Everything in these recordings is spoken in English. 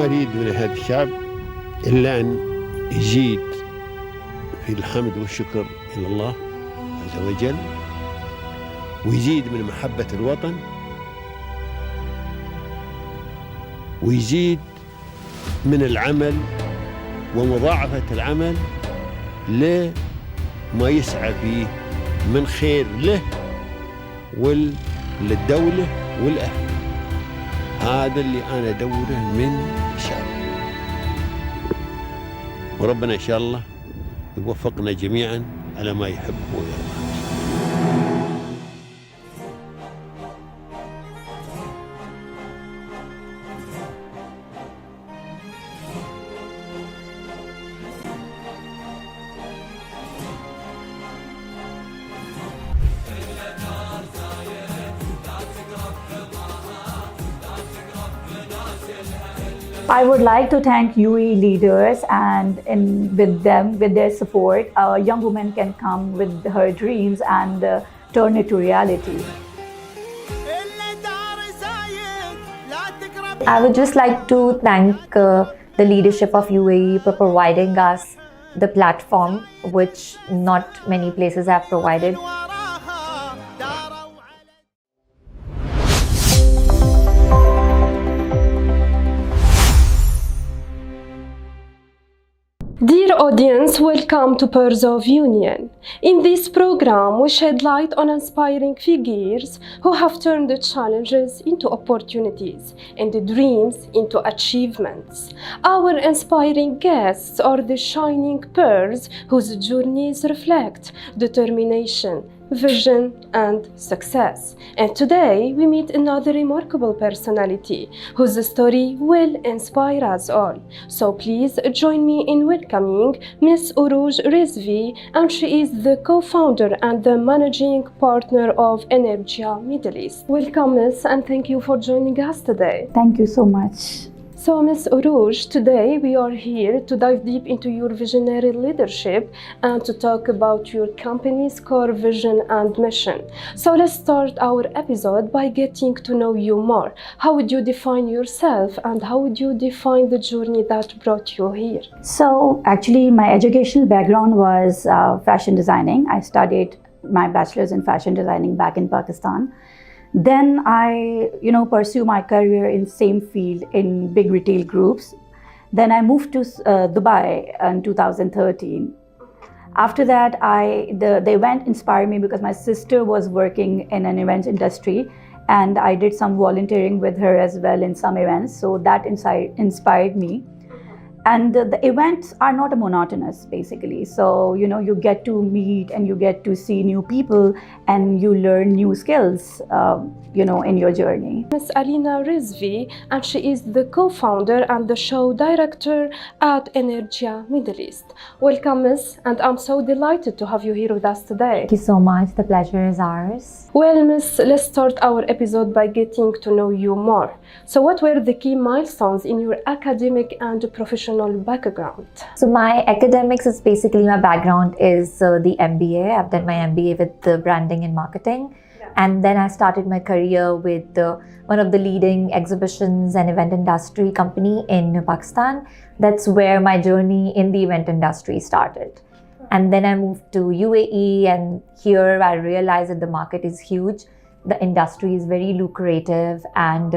أريد من هذا الشعب إلا أن يزيد في الحمد والشكر إلى الله عز وجل، ويزيد من محبة الوطن، ويزيد من العمل ومضاعفة العمل لما يسعى فيه من خير له وللدولة والأهل. هذا اللي أنا أدوره من الشعب، وربنا إن شاء الله يوفقنا جميعا على ما يحب ويرضى. I would like to thank UAE leaders, and with their support, a young woman can come with her dreams and turn it to reality. I would just like to thank the leadership of UAE for providing us the platform which not many places have provided. Dear audience, welcome to Pearls of Union. In this program, we shed light on inspiring figures who have turned the challenges into opportunities and the dreams into achievements. Our inspiring guests are the shining pearls whose journeys reflect determination, vision and success. And today we meet another remarkable personality whose story will inspire us all. So please join me in welcoming Miss Urooj Rizvi, and she is the co-founder and the managing partner of Energia Middle East. Welcome, Miss, and thank you for joining us today. Thank you so much. So, Ms. Urooj, today we are here to dive deep into your visionary leadership and to talk about your company's core vision and mission. So let's start our episode by getting to know you more. How would you define yourself, and how would you define the journey that brought you here? So actually my educational background was fashion designing. I studied my bachelor's in fashion designing back in Pakistan. Then I, pursue my career in same field in big retail groups. Then I moved to Dubai in 2013. After that, the event inspired me because my sister was working in an events industry, and I did some volunteering with her as well in some events. So that inspired me. And the events are not monotonous, basically. So, you get to meet and you get to see new people and you learn new skills, in your journey. Ms. Alina Rizvi, and she is the co-founder and the show director at Energia Middle East. Welcome, Miss, and I'm so delighted to have you here with us today. Thank you so much. The pleasure is ours. Well, Miss, let's start our episode by getting to know you more. So what were the key milestones in your academic and professional background? So my academics is basically, my background is the MBA. I've done my MBA with the branding and marketing. And then I started my career with one of the leading exhibitions and event industry company in Pakistan. That's where my journey in the event industry started. And then I moved to UAE, and here I realized that the market is huge. The industry is very lucrative, and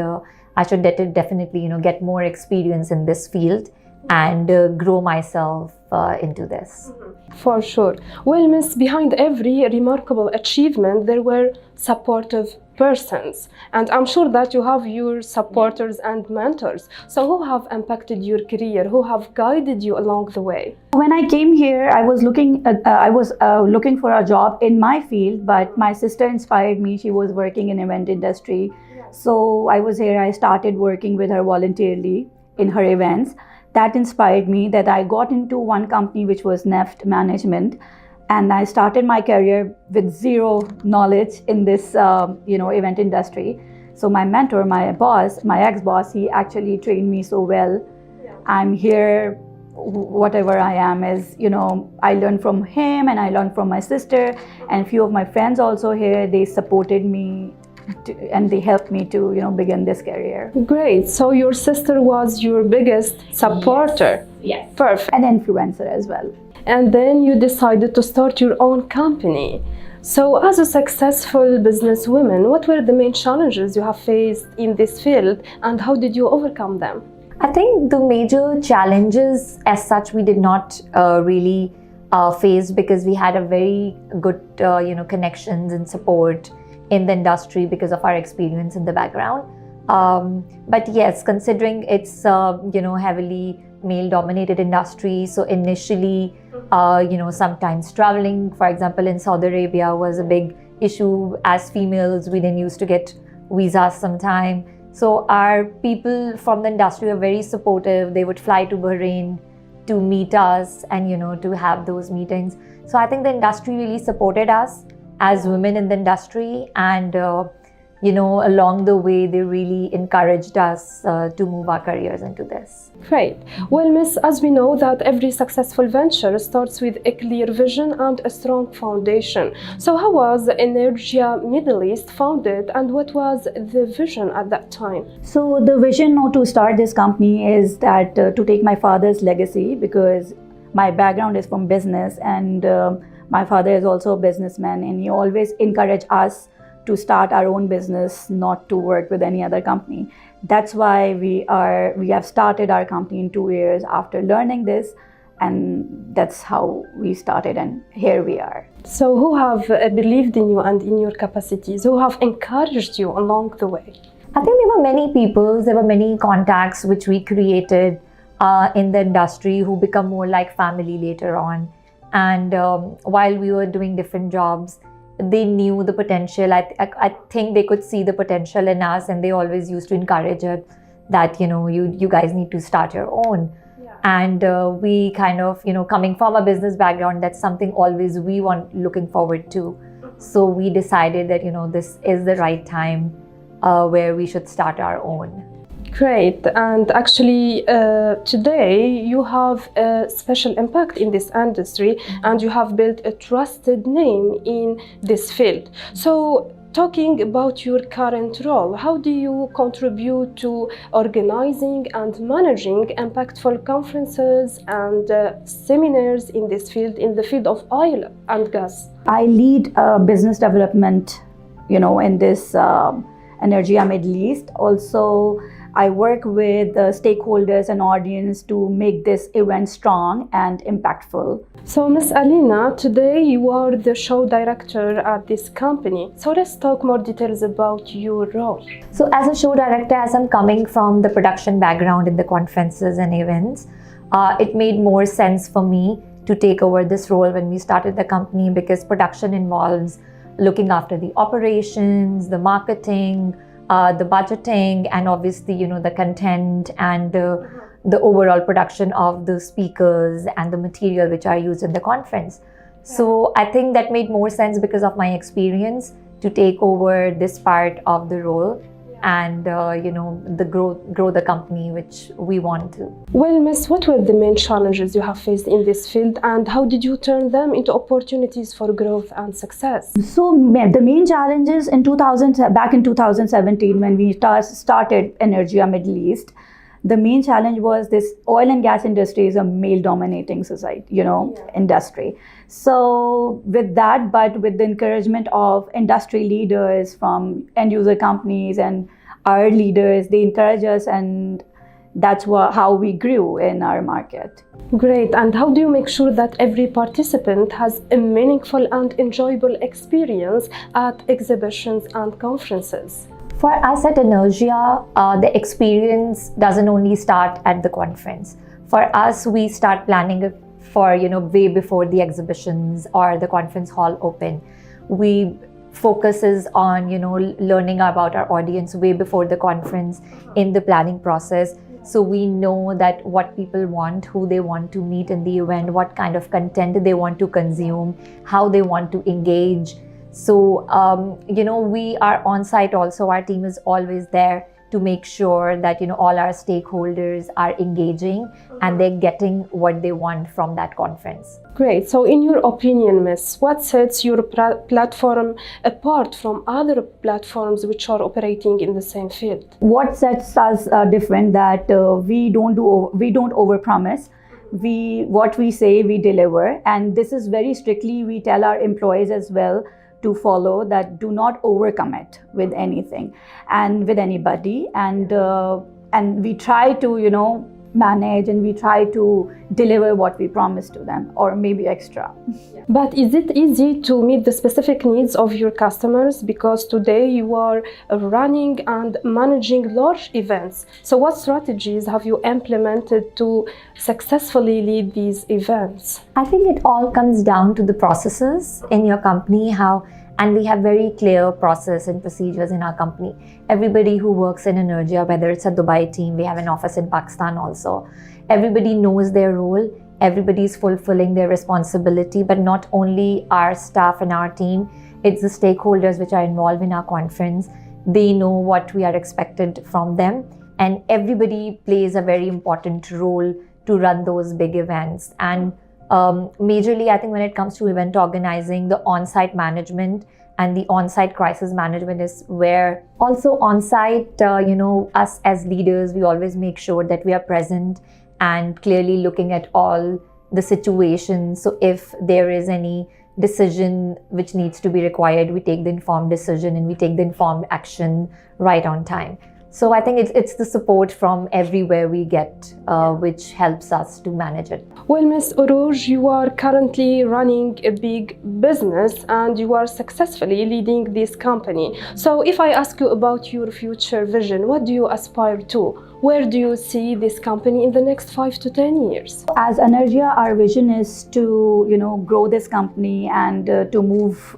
I should definitely, get more experience in this field and grow myself into this. For sure. Well, Miss, behind every remarkable achievement, there were supportive persons. And I'm sure that you have your supporters and mentors. So who have impacted your career? Who have guided you along the way? When I came here, I was looking for a job in my field, but my sister inspired me. She was working in event industry. So I was here. I started working with her voluntarily in her events. That inspired me, that I got into one company which was Neft Management, and I started my career with zero knowledge in this event industry. So my mentor, my boss, my ex-boss, he actually trained me so well. I'm here, whatever I am is, I learned from him and I learned from my sister, and few of my friends also here. They supported me and they helped me to begin this career. Great. So your sister was your biggest supporter. Yes. Perfect. An influencer as well. And then you decided to start your own company. So as a successful businesswoman, what were the main challenges you have faced in this field and how did you overcome them? I think the major challenges as such we did not really face, because we had a very good connections and support in the industry because of our experience in the background. But yes, considering it's heavily male dominated industry, so initially sometimes traveling, for example, in Saudi Arabia was a big issue. As females, we then used to get visas sometime. So our people from the industry are very supportive. They would fly to Bahrain to meet us and to have those meetings. So I think the industry really supported us as women in the industry, and along the way they really encouraged us to move our careers into this. Great. Well, Miss, as we know that every successful venture starts with a clear vision and a strong foundation. So how was Energia Middle East founded and what was the vision at that time? So the vision to start this company is that to take my father's legacy, because my background is from business, and my father is also a businessman, and he always encouraged us to start our own business, not to work with any other company. That's why we have started our company in 2 years after learning this, and that's how we started, and here we are. So who have believed in you and in your capacities? Who have encouraged you along the way? I think there were many people, there were many contacts which we created in the industry who become more like family later on. And while we were doing different jobs, they knew the potential. I think they could see the potential in us, and they always used to encourage it that you guys need to start your own. Yeah. And we kind of coming from a business background, that's something always we want looking forward to. So we decided that this is the right time where we should start our own. Great. And actually today you have a special impact in this industry, and you have built a trusted name in this field. So talking about your current role, how do you contribute to organizing and managing impactful conferences and seminars in this field, in the field of oil and gas? I lead business development in this Energia Middle East. Also, I work with stakeholders and audience to make this event strong and impactful. So, Ms. Alina, today you are the show director at this company. So let's talk more details about your role. So as a show director, as I'm coming from the production background in the conferences and events, it made more sense for me to take over this role when we started the company, because production involves looking after the operations, the marketing, the budgeting, and obviously the content and the overall production of the speakers and the material which are used in the conference. So I think that made more sense because of my experience to take over this part of the role and the grow the company which we want to. Well, Miss, what were the main challenges you have faced in this field, and how did you turn them into opportunities for growth and success? So the main challenges back in 2017 when we started Energia Middle East, the main challenge was this oil and gas industry is a male dominating society, industry. So with that, but with the encouragement of industry leaders from end user companies and our leaders, they encourage us, and that's how we grew in our market. Great. And how do you make sure that every participant has a meaningful and enjoyable experience at exhibitions and conferences? For us at Energia, the experience doesn't only start at the conference. For us, we start planning it for way before the exhibitions or the conference hall open. We focuses on learning about our audience way before the conference in the planning process. So we know that what people want, who they want to meet in the event, what kind of content they want to consume, how they want to engage. So we are on site also. Our team is always there to make sure that all our stakeholders are engaging and they're getting what they want from that conference. Great. So in your opinion, Miss, what sets your platform apart from other platforms which are operating in the same field? What sets us different that we don't overpromise. What we say, we deliver, and this is very strictly we tell our employees as well to follow, that do not overcommit with anything and with anybody, and we try to manage, and we try to deliver what we promise to them, or maybe extra. But is it easy to meet the specific needs of your customers? Because today you are running and managing large events. So what strategies have you implemented to successfully lead these events? I think it all comes down to the processes in your company, and we have very clear process and procedures in our company. Everybody who works in Energia, whether it's a Dubai team, we have an office in Pakistan also, everybody knows their role, everybody is fulfilling their responsibility, but not only our staff and our team, it's the stakeholders which are involved in our conference. They know what we are expected from them, and everybody plays a very important role to run those big events. And majorly, I think when it comes to event organizing, the on-site management and the on-site crisis management is where also on-site, us as leaders, we always make sure that we are present and clearly looking at all the situations. So if there is any decision which needs to be required, we take the informed decision and we take the informed action right on time. So I think it's the support from everywhere we get, which helps us to manage it. Well, Ms. Urooj, you are currently running a big business and you are successfully leading this company. So if I ask you about your future vision, what do you aspire to? Where do you see this company in the next 5 to 10 years? As Energia, our vision is to grow this company and to move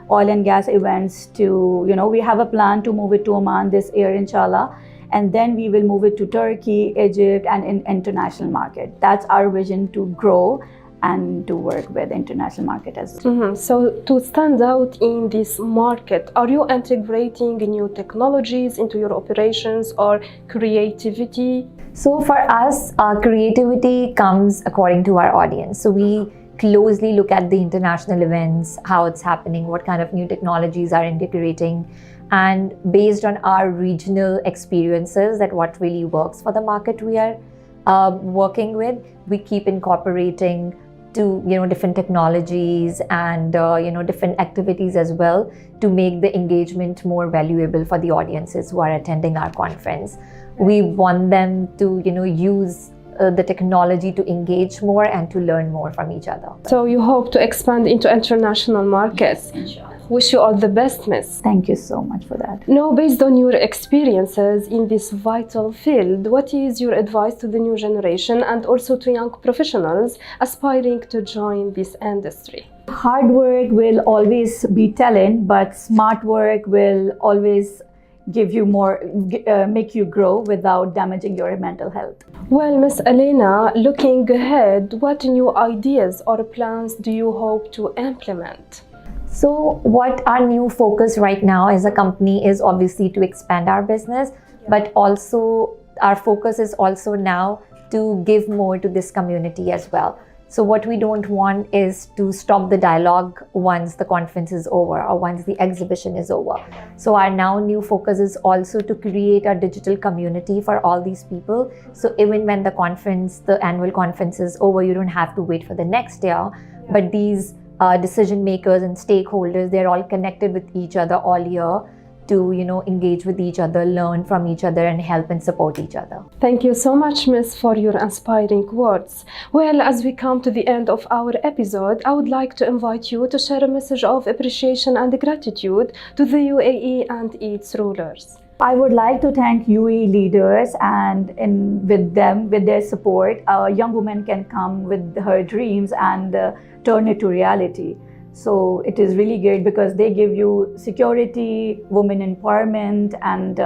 oil and gas events to, we have a plan to move it to Oman this year, inshallah, and then we will move it to Turkey, Egypt, and in international market. That's our vision, to grow and to work with international market as well. So to stand out in this market, are you integrating new technologies into your operations or creativity? So for us, our creativity comes according to our audience. So we closely look at the international events, how it's happening, what kind of new technologies are integrating, and based on our regional experiences, that what really works for the market we are working with, we keep incorporating to different technologies and different activities as well, to make the engagement more valuable for the audiences who are attending our conference. We want them to use the technology to engage more and to learn more from each other. So you hope to expand into international markets. Yes, wish you all the best, Miss. Thank you so much for that. Now, based on your experiences in this vital field, what is your advice to the new generation and also to young professionals aspiring to join this industry? Hard work will always be talent, but smart work will always give you more, make you grow without damaging your mental health. Well, Miss Elena, looking ahead, what new ideas or plans do you hope to implement? So what our new focus right now as a company is obviously to expand our business, but also our focus is also now to give more to this community as well. So what we don't want is to stop the dialogue once the conference is over or once the exhibition is over. So our now new focus is also to create a digital community for all these people. So even when the annual conference is over, you don't have to wait for the next year, but these decision makers and stakeholders, they're all connected with each other all year to engage with each other, learn from each other, and help and support each other. Thank you so much, Miss, for your inspiring words. Well, as we come to the end of our episode, I would like to invite you to share a message of appreciation and gratitude to the UAE and its rulers. I would like to thank UAE leaders, and with their support, a young woman can come with her dreams and turn it to reality. So it is really great because they give you security, women empowerment, and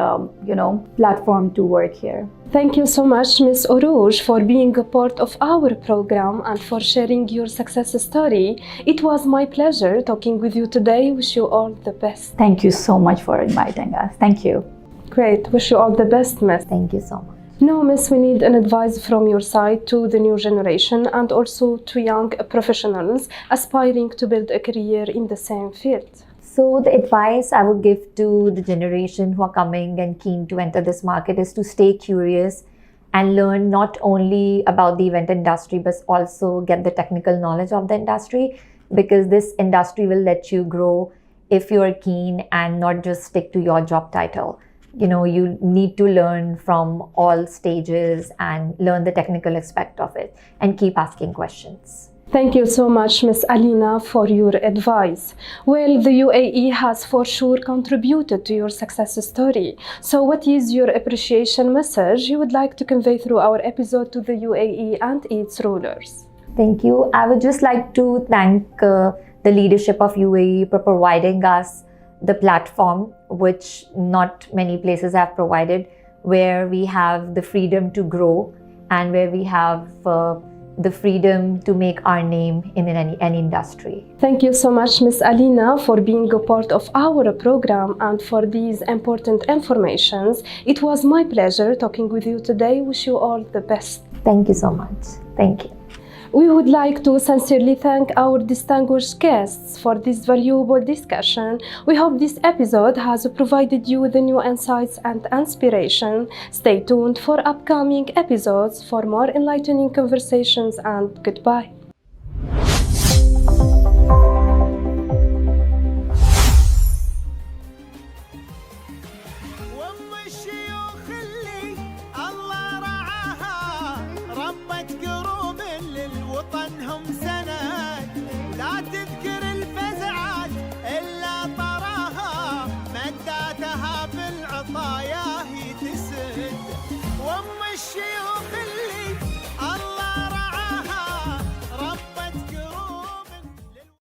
platform to work here. Thank you so much, Ms. Urooj, for being a part of our program and for sharing your success story. It was my pleasure talking with you today. Wish you all the best. Thank you so much for inviting us. Thank you. Great. Wish you all the best, Miss. Thank you so much. Now, Miss, we need an advice from your side to the new generation and also to young professionals aspiring to build a career in the same field. So the advice I would give to the generation who are coming and keen to enter this market is to stay curious and learn not only about the event industry, but also get the technical knowledge of the industry, because this industry will let you grow if you're keen and not just stick to your job title. You know, you need to learn from all stages and learn the technical aspect of it and keep asking questions. Thank you so much, Miss Alina, for your advice. Well, the UAE has for sure contributed to your success story. So what is your appreciation message you would like to convey through our episode to the UAE and its rulers? Thank you. I would just like to thank the leadership of UAE for providing us the platform which not many places have provided, where we have the freedom to grow and where we have the freedom to make our name in any industry. Thank you so much, Miss Alina, for being a part of our program and for these important informations. It was my pleasure talking with you today. Wish you all the best. Thank you so much. Thank you. We would like to sincerely thank our distinguished guests for this valuable discussion. We hope this episode has provided you with new insights and inspiration. Stay tuned for upcoming episodes for more enlightening conversations, and goodbye.